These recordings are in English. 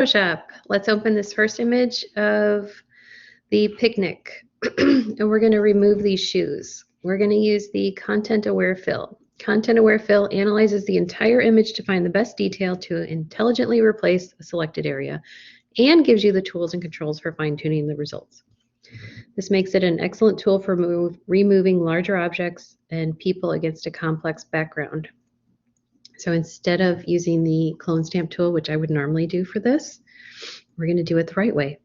Photoshop. Let's open this first image of the picnic. And we're going to remove these shoes. We're going to use the Content Aware Fill. Content Aware Fill analyzes the entire image to find the best detail to intelligently replace a selected area and gives you the tools and controls for fine-tuning the results. This makes it an excellent tool for removing larger objects and people against a complex background. So instead of using the clone stamp tool, which I would normally do for this, we're going to do it the right way.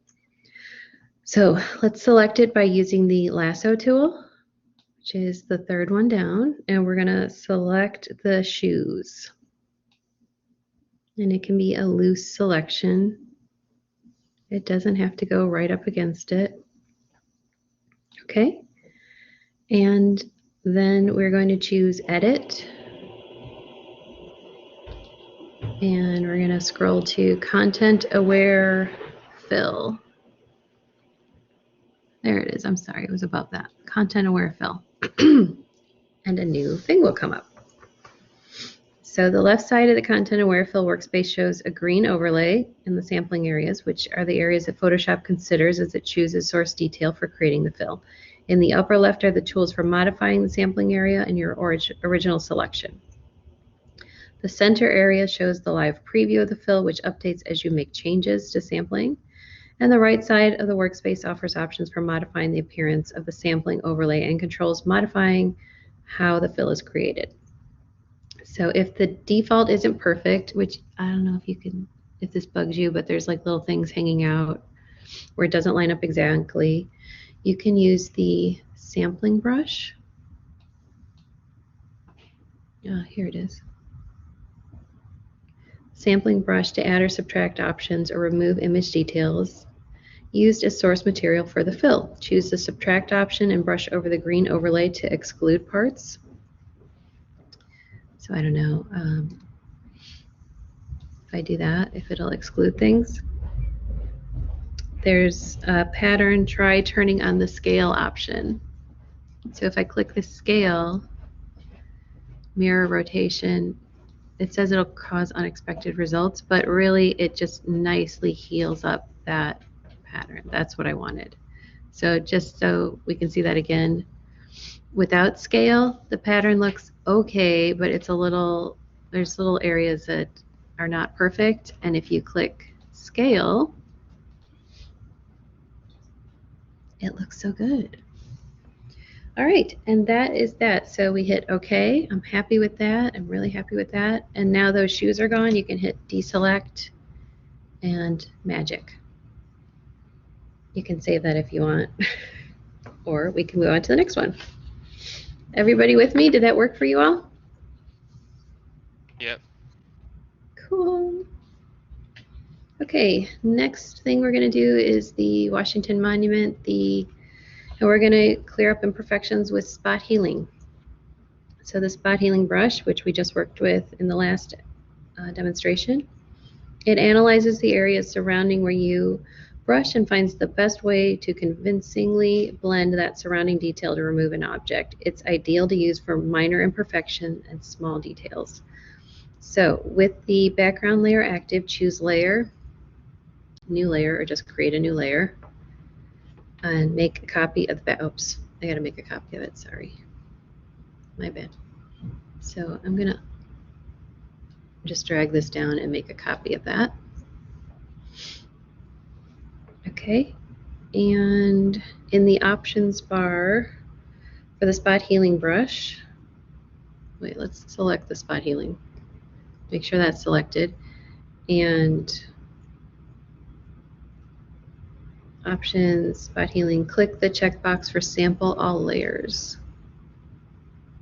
So let's select it by using the lasso tool, which is the third one down, and we're going to select the shoes. And it can be a loose selection. It doesn't have to go right up against it. Okay. And then we're going to choose Edit. And we're going to scroll to Content Aware Fill. There it is. I'm sorry, it was above that. Content Aware Fill. And a new thing will come up. So the left side of the Content Aware Fill workspace shows a green overlay in the sampling areas, which are the areas that Photoshop considers as it chooses source detail for creating the fill. In the upper left are the tools for modifying the sampling area and your original selection. The center area shows the live preview of the fill, which updates as you make changes to sampling. And the right side of the workspace offers options for modifying the appearance of the sampling overlay and controls modifying how the fill is created. So if the default isn't perfect, which I don't know if you can, if this bugs you, but there's like little things hanging out where it doesn't line up exactly, you can use the sampling brush. Here it is. Sampling brush to add or subtract options or remove image details used as source material for the fill. Choose the subtract option and brush over the green overlay to exclude parts. So I don't know if I do that, if it'll exclude things. There's a pattern, try turning on the scale option. So if I click the scale, mirror rotation, it says it'll cause unexpected results, but really it just nicely heals up that pattern. That's what I wanted. So just so we can see that again, without scale, the pattern looks okay, but it's a little, there's little areas that are not perfect. And if you click scale, it looks so good. All right, and that is that. So we hit OK. I'm happy with that. I'm really happy with that. And now those shoes are gone. You can hit deselect and magic. You can save that if you want, or we can move on to the next one. Everybody with me? Did that work for you all? Yep. Cool. Okay, next thing we're going to do is the Washington Monument, and we're going to clear up imperfections with spot healing. So the spot healing brush, which we just worked with in the last demonstration, it analyzes the areas surrounding where you brush and finds the best way to convincingly blend that surrounding detail to remove an object. It's ideal to use for minor imperfection and small details. So with the background layer active, choose layer, new layer, or just create a new layer, and make a copy of the, oops, I gotta make a copy of it, sorry. My bad. So I'm gonna just drag this down and make a copy of that. Okay, and in the options bar for the spot healing brush, wait, let's select the spot healing. Make sure that's selected. And options, spot healing, click the checkbox for sample all layers.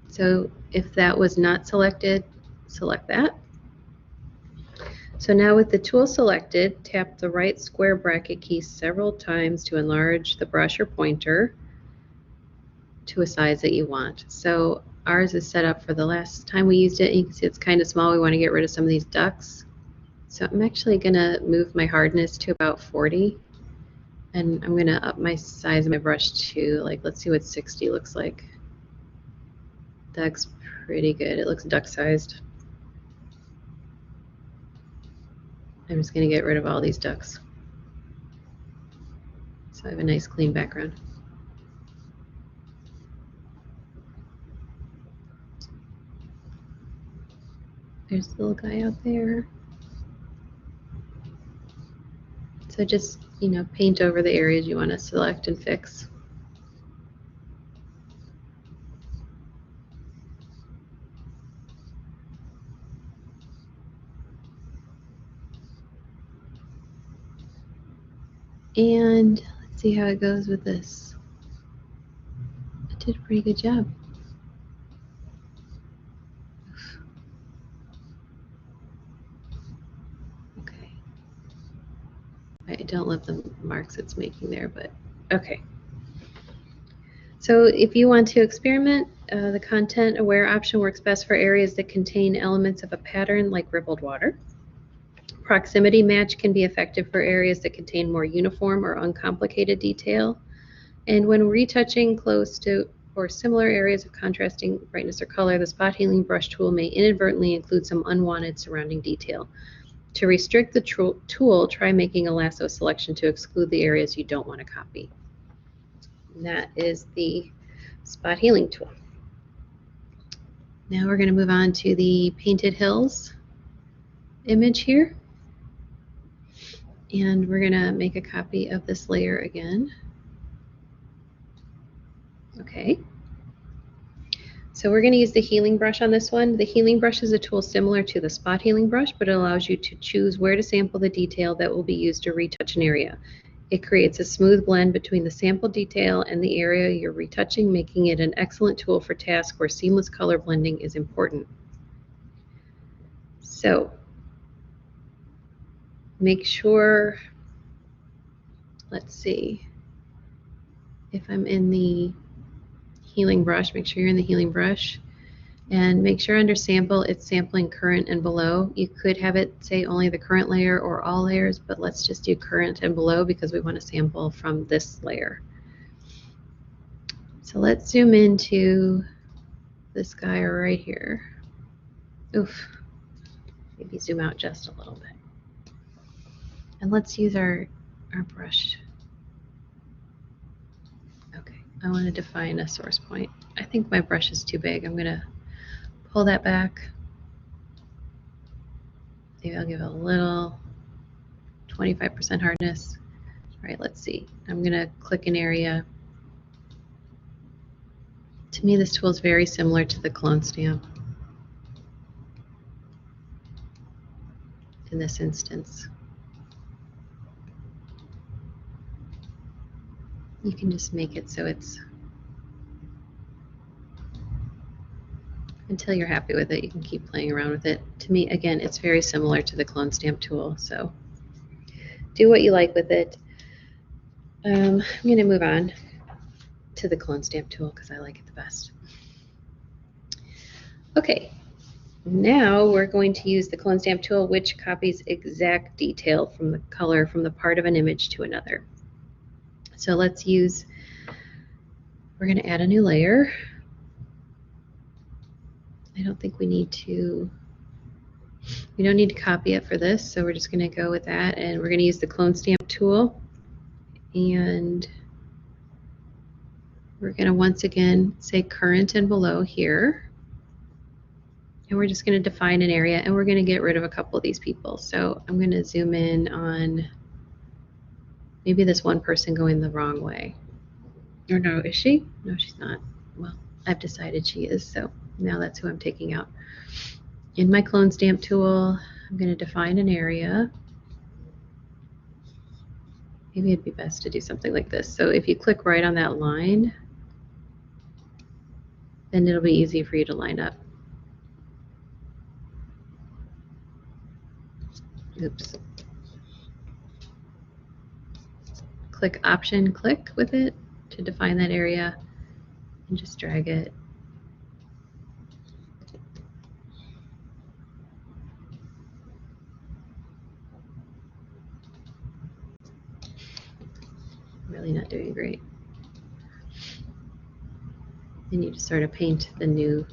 So if that was not selected, select that. So now with the tool selected, tap the right square bracket key several times to enlarge the brush or pointer to a size that you want. So ours is set up for the last time we used it. You can see it's kind of small. We want to get rid of some of these ducks. So I'm actually going to move my hardness to about 40. And I'm going to up my size of my brush to, like, let's see what 60 looks like. That's pretty good. It looks duck-sized. I'm just going to get rid of all these ducks. So I have a nice clean background. There's the little guy out there. So just, paint over the areas you want to select and fix. And let's see how it goes with this. I did a pretty good job. Okay. I don't love the marks it's making there, but okay. So if you want to experiment, the content aware option works best for areas that contain elements of a pattern like rippled water. Proximity match can be effective for areas that contain more uniform or uncomplicated detail. And when retouching close to or similar areas of contrasting brightness or color, the spot healing brush tool may inadvertently include some unwanted surrounding detail. To restrict the tool, try making a lasso selection to exclude the areas you don't want to copy. And that is the spot healing tool. Now we're going to move on to the Painted Hills image here. And we're going to make a copy of this layer again. Okay. So we're going to use the healing brush on this one. The healing brush is a tool similar to the spot healing brush, but it allows you to choose where to sample the detail that will be used to retouch an area. It creates a smooth blend between the sample detail and the area you're retouching, making it an excellent tool for tasks where seamless color blending is important. So make sure, let's see, if I'm in the healing brush, make sure you're in the healing brush. And make sure under sample, it's sampling current and below. You could have it say only the current layer or all layers, but let's just do current and below because we want to sample from this layer. So let's zoom into this guy right here. Oof, maybe zoom out just a little bit. And let's use our brush. Okay, I want to define a source point. I think my brush is too big. I'm going to pull that back. Maybe I'll give it a little 25% hardness. All right, let's see. I'm going to click an area. To me, this tool is very similar to the clone stamp in this instance. You can just make it so it's, until you're happy with it, you can keep playing around with it. To me, again, it's very similar to the clone stamp tool, so do what you like with it. I'm going to move on to the clone stamp tool because I like it the best. Okay, now we're going to use the clone stamp tool, which copies exact detail from the color from the part of an image to another. So let's use, we're going to add a new layer. I don't think we need to, we don't need to copy it for this, so we're just going to go with that, and we're going to use the clone stamp tool, and we're going to once again say current and below here, and we're just going to define an area, and we're going to get rid of a couple of these people. So I'm going to zoom in on maybe this one person going the wrong way. Or no, is she? No, she's not. Well, I've decided she is, so now that's who I'm taking out. In my clone stamp tool, I'm going to define an area. Maybe it'd be best to do something like this. So if you click right on that line, then it'll be easy for you to line up. Oops. Click Option, click with it to define that area, and just drag it. Really not doing great. And you just sort of paint the new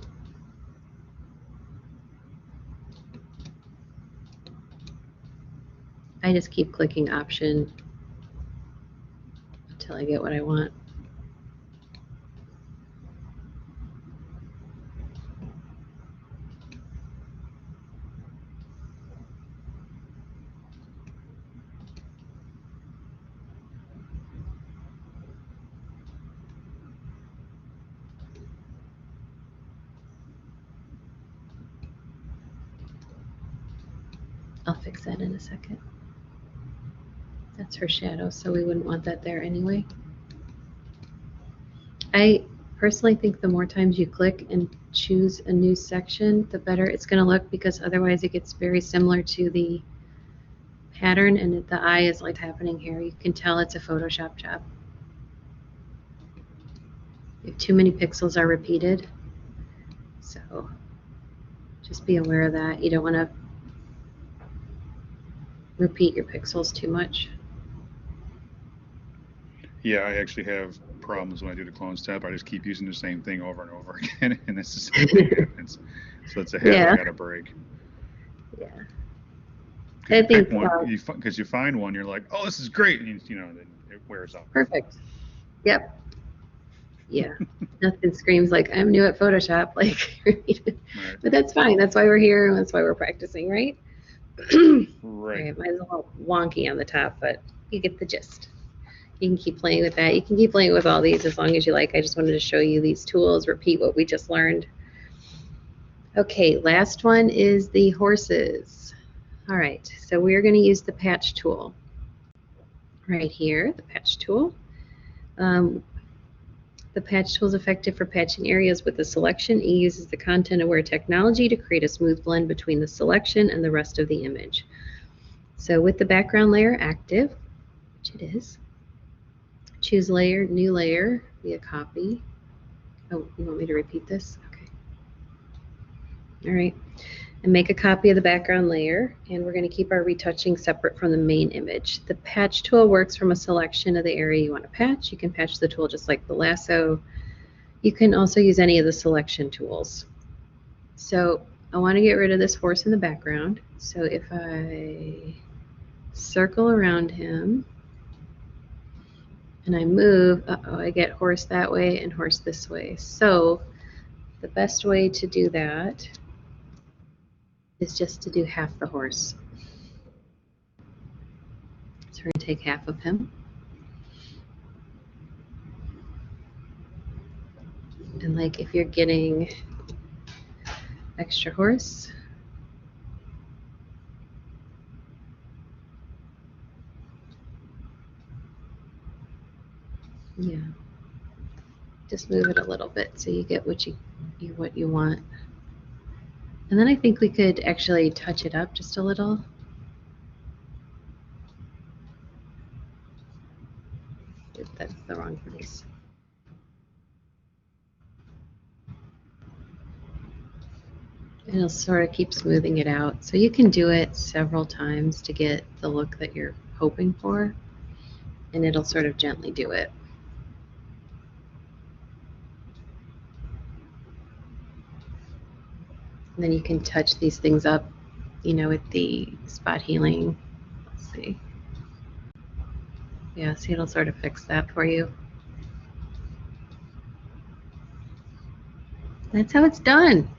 I just keep clicking option until I get what I want. I'll fix that in a second. That's her shadow, so we wouldn't want that there anyway. I personally think the more times you click and choose a new section, the better it's going to look, because otherwise it gets very similar to the pattern, and the eye is like happening here. You can tell it's a Photoshop job. If too many pixels are repeated, so just be aware of that. You don't want to repeat your pixels too much. Yeah, I actually have problems when I do the clone step. I just keep using the same thing over and over again, and it's the same thing happens. So it's a habit I got to break. Yeah. I think because you find one, you're like, oh, this is great, and then it wears off. Perfect. Yep. Yeah. Nothing screams like I'm new at Photoshop, like. Right. But that's fine. That's why we're here, and that's why we're practicing, right? Right. Right. Mine's a little wonky on the top, but you get the gist. You can keep playing with that. You can keep playing with all these as long as you like. I just wanted to show you these tools, repeat what we just learned. Okay, last one is the horses. All right, so we're going to use the patch tool right here, the patch tool. The patch tool is effective for patching areas with the selection. It uses the content-aware technology to create a smooth blend between the selection and the rest of the image. So with the background layer active, which it is, choose layer, new layer, via copy. Oh, you want me to repeat this? Okay. All right. And make a copy of the background layer, and we're going to keep our retouching separate from the main image. The patch tool works from a selection of the area you want to patch. You can patch the tool just like the lasso. You can also use any of the selection tools. So I want to get rid of this horse in the background. So if I circle around him and I move, I get horse that way and horse this way. So the best way to do that is just to do half the horse. So we're going to take half of him. And like if you're getting extra horse, yeah, just move it a little bit so you get what you want. And then I think we could actually touch it up just a little. That's the wrong place. And it'll sort of keep smoothing it out. So you can do it several times to get the look that you're hoping for, and it'll sort of gently do it. And then you can touch these things up, with the spot healing. Let's see. Yeah, see, it'll sort of fix that for you. That's how it's done.